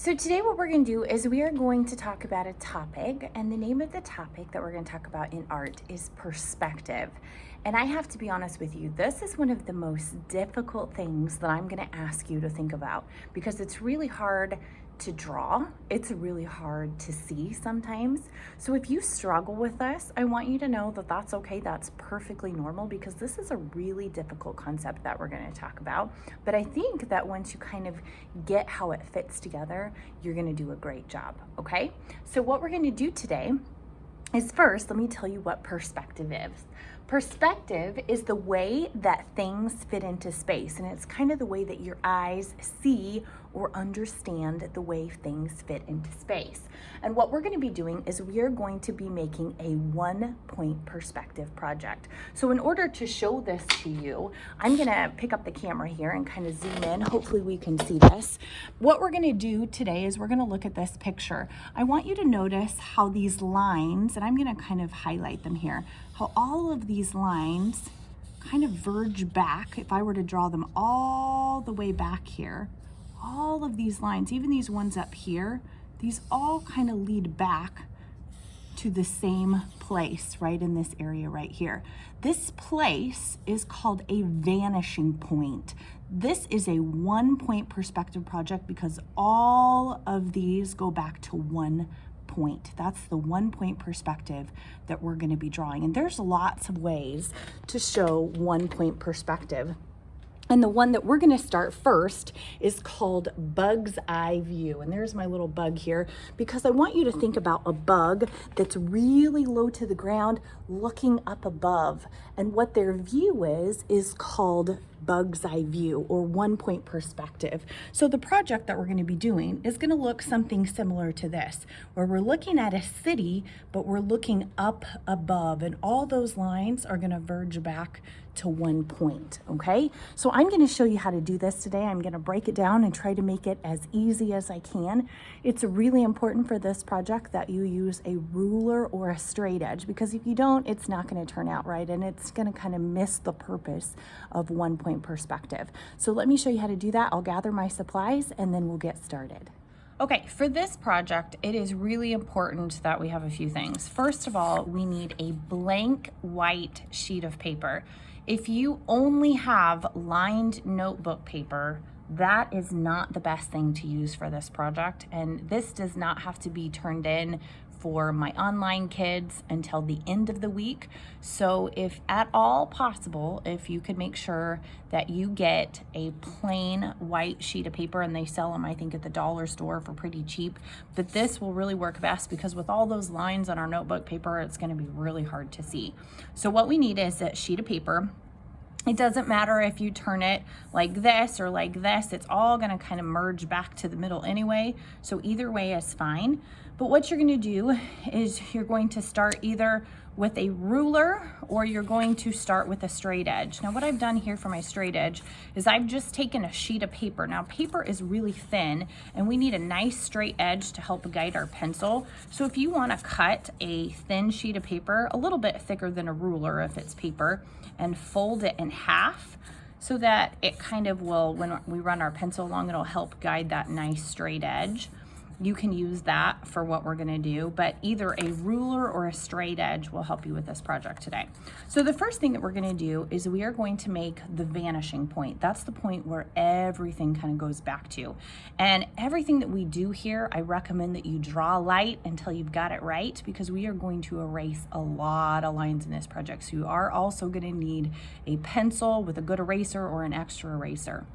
So today what we're going to do is we are going to talk about a topic, and the name of the topic that we're going to talk about in art is perspective. And I have to be honest with you, this is one of the most difficult things that I'm going to ask you to think about because it's really hard to draw. It's really hard to see sometimes. So if you struggle with this, I want you to know that that's okay. That's perfectly normal because this is a really difficult concept that we're going to talk about. But I think that once you kind of get how it fits together, you're going to do a great job. Okay. So what we're going to do today is first, let me tell you what perspective is. Perspective is the way that things fit into space, and it's kind of the way that your eyes see or understand the way things fit into space. And what we're going to be doing is we are going to be making a 1-point perspective project. So in order to show this to you, I'm going to pick up the camera here and kind of zoom in. Hopefully we can see this. What we're going to do today is we're going to look at this picture. I want you to notice how these lines, and I'm going to kind of highlight them here, how all of these lines kind of verge back. If I were to draw them all the way back here, all of these lines, even these ones up here, these all kind of lead back to the same place right in this area right here. This place is called a vanishing point. This is a 1-point perspective project because all of these go back to 1 point. That's the 1-point perspective that we're going to be drawing. And there's lots of ways to show 1-point perspective. And the one that we're going to start first is called bug's eye view. And there's my little bug here because I want you to think about a bug that's really low to the ground looking up above. And what their view is called bug's eye view or 1-point perspective. So the project that we're going to be doing is going to look something similar to this, where we're looking at a city, but we're looking up above, and all those lines are going to verge back to 1 point. Okay, so I'm going to show you how to do this today. I'm going to break it down and try to make it as easy as I can. It's really important for this project that you use a ruler or a straight edge, because if you don't, it's not going to turn out right, and it's going to kind of miss the purpose of 1-point perspective. So let me show you how to do that. I'll gather my supplies and then we'll get started. Okay, for this project, it is really important that we have a few things. First of all, we need a blank white sheet of paper. If you only have lined notebook paper, that is not the best thing to use for this project. And this does not have to be turned in for my online kids until the end of the week. So if at all possible, if you could make sure that you get a plain white sheet of paper, and they sell them, I think, at the dollar store for pretty cheap, but this will really work best because with all those lines on our notebook paper, it's going to be really hard to see. So what we need is a sheet of paper. It doesn't matter if you turn it like this or like this, it's all going to kind of merge back to the middle anyway. So either way is fine. But what you're going to do is you're going to start either with a ruler or you're going to start with a straight edge. Now what I've done here for my straight edge is I've just taken a sheet of paper. Now paper is really thin and we need a nice straight edge to help guide our pencil. So if you want to cut a thin sheet of paper, a little bit thicker than a ruler if it's paper, and fold it in half so that it kind of will, when we run our pencil along, it'll help guide that nice straight edge. You can use that for what we're going to do, but either a ruler or a straight edge will help you with this project today. So the first thing that we're going to do is we are going to make the vanishing point. That's the point where everything kind of goes back to. And everything that we do here, I recommend that you draw light until you've got it right, because we are going to erase a lot of lines in this project. So you are also going to need a pencil with a good eraser or an extra eraser.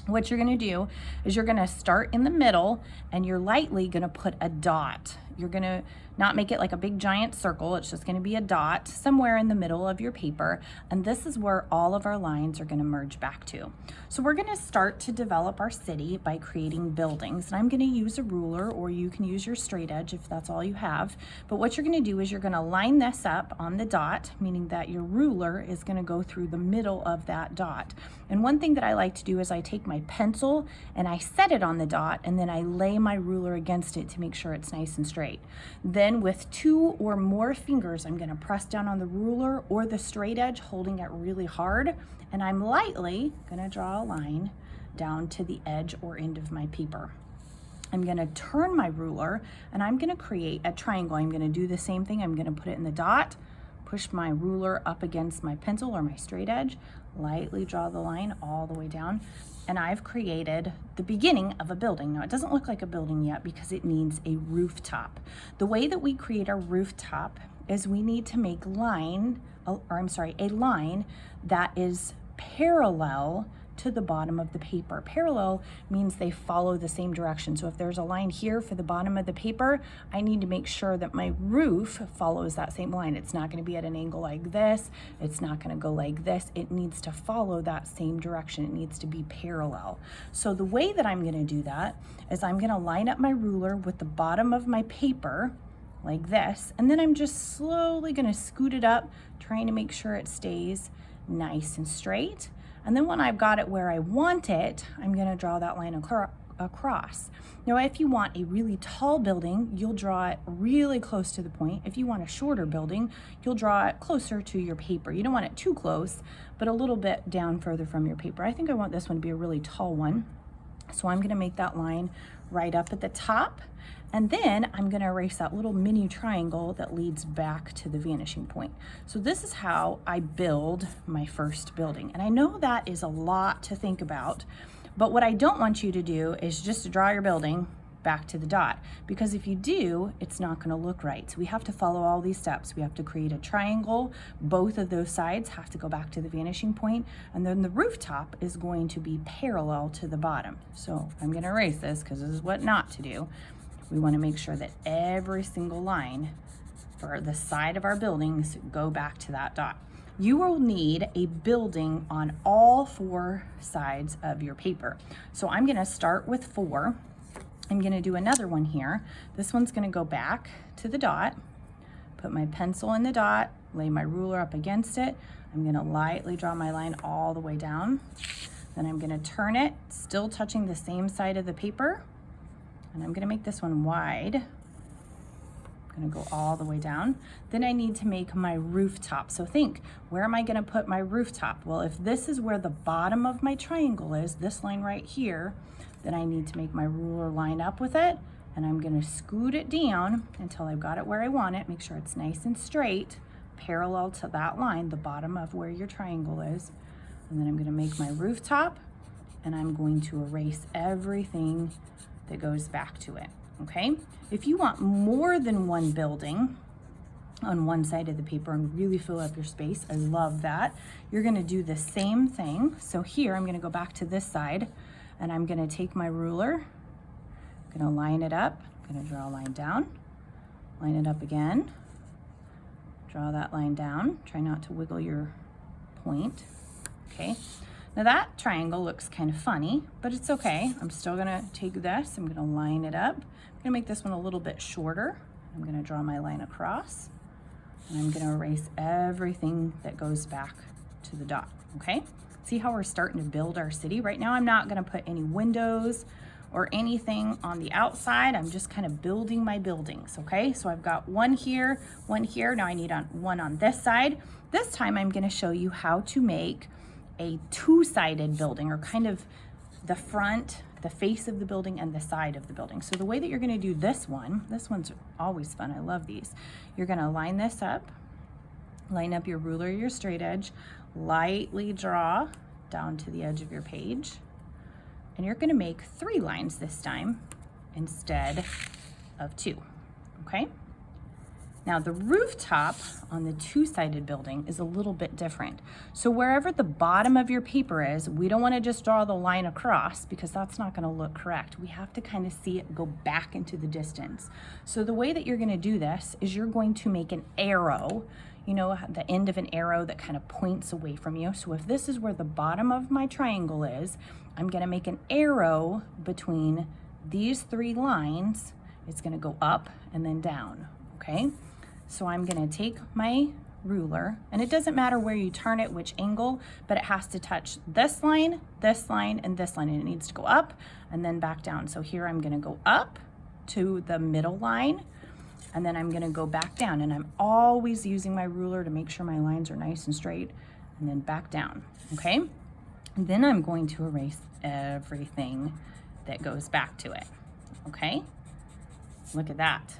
What you're going to do is you're going to start in the middle and you're lightly going to put a dot. You're going to not make it like a big giant circle. It's just going to be a dot somewhere in the middle of your paper. And this is where all of our lines are going to merge back to. So we're going to start to develop our city by creating buildings. And I'm going to use a ruler, or you can use your straight edge if that's all you have. But what you're going to do is you're going to line this up on the dot, meaning that your ruler is going to go through the middle of that dot. And one thing that I like to do is I take my pencil and I set it on the dot, and then I lay my ruler against it to make sure it's nice and straight. Then with 2 or more fingers, I'm going to press down on the ruler or the straight edge, holding it really hard, and I'm lightly going to draw a line down to the edge or end of my paper. I'm gonna turn my ruler and I'm gonna create a triangle. I'm gonna do the same thing. I'm gonna put it in the dot, push my ruler up against my pencil or my straight edge, lightly draw the line all the way down, and I've created the beginning of a building. Now, it doesn't look like a building yet because it needs a rooftop. The way that we create our rooftop is we need to make a line that is parallel to the bottom of the paper. Parallel means they follow the same direction. So if there's a line here for the bottom of the paper, I need to make sure that my roof follows that same line. It's not gonna be at an angle like this. It's not gonna go like this. It needs to follow that same direction. It needs to be parallel. So the way that I'm gonna do that is I'm gonna line up my ruler with the bottom of my paper like this, and then I'm just slowly gonna scoot it up, trying to make sure it stays nice and straight. And then when I've got it where I want it, I'm gonna draw that line across. Now, if you want a really tall building, you'll draw it really close to the point. If you want a shorter building, you'll draw it closer to your paper. You don't want it too close, but a little bit down further from your paper. I think I want this one to be a really tall one. So I'm gonna make that line right up at the top. And then I'm gonna erase that little mini triangle that leads back to the vanishing point. So this is how I build my first building. And I know that is a lot to think about, but what I don't want you to do is just to draw your building back to the dot, because if you do, it's not gonna look right. So we have to follow all these steps. We have to create a triangle. Both of those sides have to go back to the vanishing point, and then the rooftop is going to be parallel to the bottom. So I'm gonna erase this because this is what not to do. We want to make sure that every single line for the side of our buildings go back to that dot. You will need a building on all 4 sides of your paper. So I'm going to start with 4. I'm going to do another one here. This one's going to go back to the dot, put my pencil in the dot, lay my ruler up against it. I'm going to lightly draw my line all the way down. Then I'm going to turn it, still touching the same side of the paper. And I'm gonna make this one wide. I'm gonna go all the way down. Then I need to make my rooftop. So think, where am I gonna put my rooftop? Well, if this is where the bottom of my triangle is, this line right here, then I need to make my ruler line up with it, and I'm gonna scoot it down until I've got it where I want it. Make sure it's nice and straight, parallel to that line, the bottom of where your triangle is. And then I'm gonna make my rooftop, and I'm going to erase everything that goes back to it, okay? If you want more than one building on one side of the paper and really fill up your space, I love that, you're gonna do the same thing. So here, I'm gonna go back to this side, and I'm gonna take my ruler, I'm gonna line it up, I'm gonna draw a line down, line it up again, draw that line down, try not to wiggle your point, okay? Now that triangle looks kind of funny, but it's okay. I'm still gonna take this, I'm gonna line it up. I'm gonna make this one a little bit shorter. I'm gonna draw my line across, and I'm gonna erase everything that goes back to the dot, okay? See how we're starting to build our city? Right now I'm not gonna put any windows or anything on the outside. I'm just kind of building my buildings, okay? So I've got one here, one here. Now I need one on this side. This time I'm gonna show you how to make a 2-sided building, or kind of the front, the face of the building, and the side of the building. So the way that you're gonna do this one's always fun, I love these. You're gonna line this up, line up your ruler, your straight edge, lightly draw down to the edge of your page, and you're gonna make 3 lines this time instead of 2, okay? Now the rooftop on the 2-sided building is a little bit different. So wherever the bottom of your paper is, we don't want to just draw the line across because that's not going to look correct. We have to kind of see it go back into the distance. So the way that you're going to do this is you're going to make an arrow, you know, the end of an arrow that kind of points away from you. So if this is where the bottom of my triangle is, I'm going to make an arrow between these 3 lines. It's going to go up and then down, okay? So I'm gonna take my ruler, and it doesn't matter where you turn it, which angle, but it has to touch this line, and this line, and it needs to go up and then back down. So here I'm gonna go up to the middle line, and then I'm gonna go back down, and I'm always using my ruler to make sure my lines are nice and straight, and then back down, okay? And then I'm going to erase everything that goes back to it, okay? Look at that.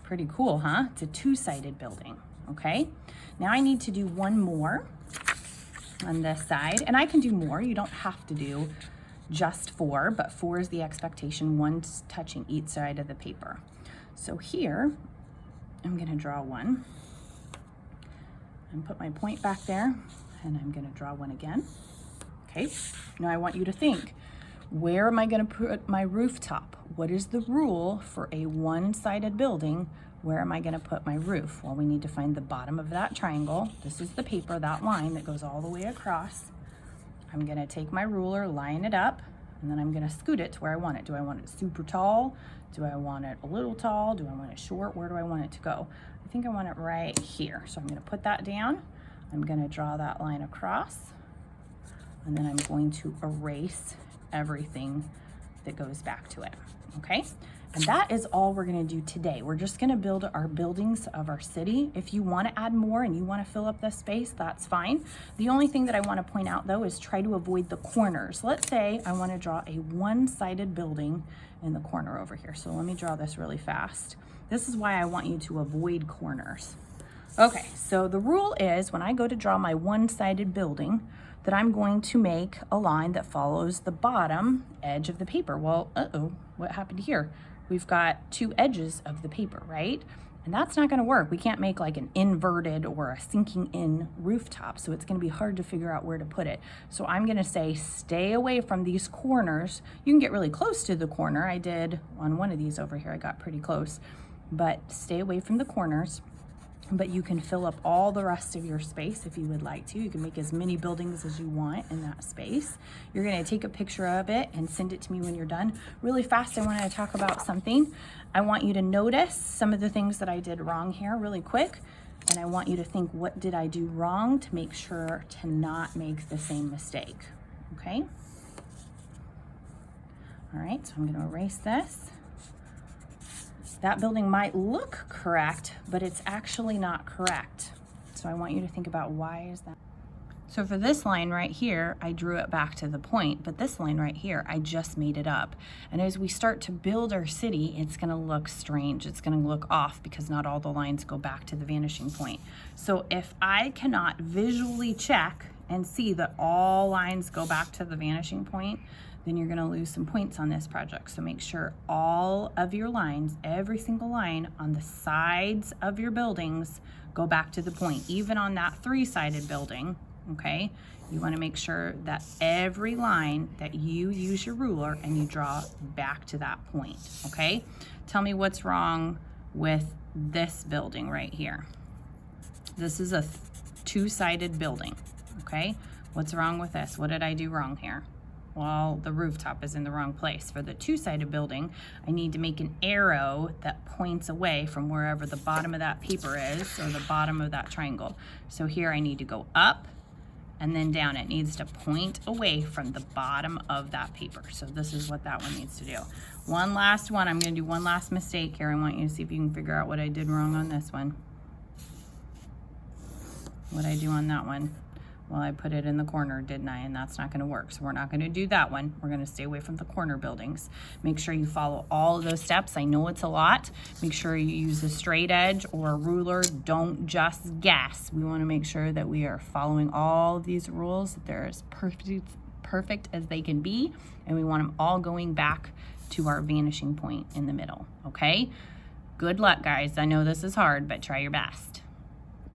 Pretty cool, huh? It's a two-sided building, okay? Now I need to do one more on this side, and I can do more. You don't have to do just 4, but 4 is the expectation, one's touching each side of the paper. So here, I'm gonna draw one and put my point back there, and I'm gonna draw one again. Okay, now I want you to think, where am I gonna put my rooftop? What is the rule for a one-sided building? Where am I gonna put my roof? Well, we need to find the bottom of that triangle. This is the paper, that line that goes all the way across. I'm gonna take my ruler, line it up, and then I'm gonna scoot it to where I want it. Do I want it super tall? Do I want it a little tall? Do I want it short? Where do I want it to go? I think I want it right here. So I'm gonna put that down. I'm gonna draw that line across, and then I'm going to erase everything that goes back to it, okay? And that is all we're gonna do today. We're just gonna build our buildings of our city. If you wanna add more and you wanna fill up this space, that's fine. The only thing that I wanna point out though is try to avoid the corners. Let's say I wanna draw a one-sided building in the corner over here. So let me draw this really fast. This is why I want you to avoid corners. Okay, so the rule is when I go to draw my one-sided building, that I'm going to make a line that follows the bottom edge of the paper. Well, what happened here? We've got 2 edges of the paper, right? And that's not gonna work. We can't make like an inverted or a sinking in rooftop, so it's gonna be hard to figure out where to put it. So I'm gonna say, stay away from these corners. You can get really close to the corner. I did on one of these over here, I got pretty close, but stay away from the corners. But you can fill up all the rest of your space if you would like to. You can make as many buildings as you want in that space. You're gonna take a picture of it and send it to me when you're done. Really fast, I wanna talk about something. I want you to notice some of the things that I did wrong here really quick. And I want you to think, what did I do wrong to make sure to not make the same mistake, okay? All right, so I'm gonna erase this. That building might look correct, but it's actually not correct. So I want you to think about, why is that? So for this line right here, I drew it back to the point, but this line right here, I just made it up. And as we start to build our city, it's gonna look strange. It's gonna look off because not all the lines go back to the vanishing point. So if I cannot visually check and see that all lines go back to the vanishing point, then you're gonna lose some points on this project. So make sure all of your lines, every single line on the sides of your buildings, go back to the point. Even on that 3-sided building, okay? You wanna make sure that every line that you use your ruler and you draw back to that point, okay? Tell me what's wrong with this building right here. This is a 2-sided building, okay? What's wrong with this? What did I do wrong here? Well, the rooftop is in the wrong place. For the 2-sided building, I need to make an arrow that points away from wherever the bottom of that paper is, or the bottom of that triangle. So here I need to go up and then down. It needs to point away from the bottom of that paper. So this is what that one needs to do. One last one. I'm gonna do one last mistake here. I want you to see if you can figure out what I did wrong on this one. What'd I do on that one? Well, I put it in the corner, didn't I? And that's not gonna work. So we're not gonna do that one. We're gonna stay away from the corner buildings. Make sure you follow all of those steps. I know it's a lot. Make sure you use a straight edge or a ruler. Don't just guess. We wanna make sure that we are following all of these rules, that they're as perfect as they can be. And we want them all going back to our vanishing point in the middle, okay? Good luck, guys. I know this is hard, but try your best.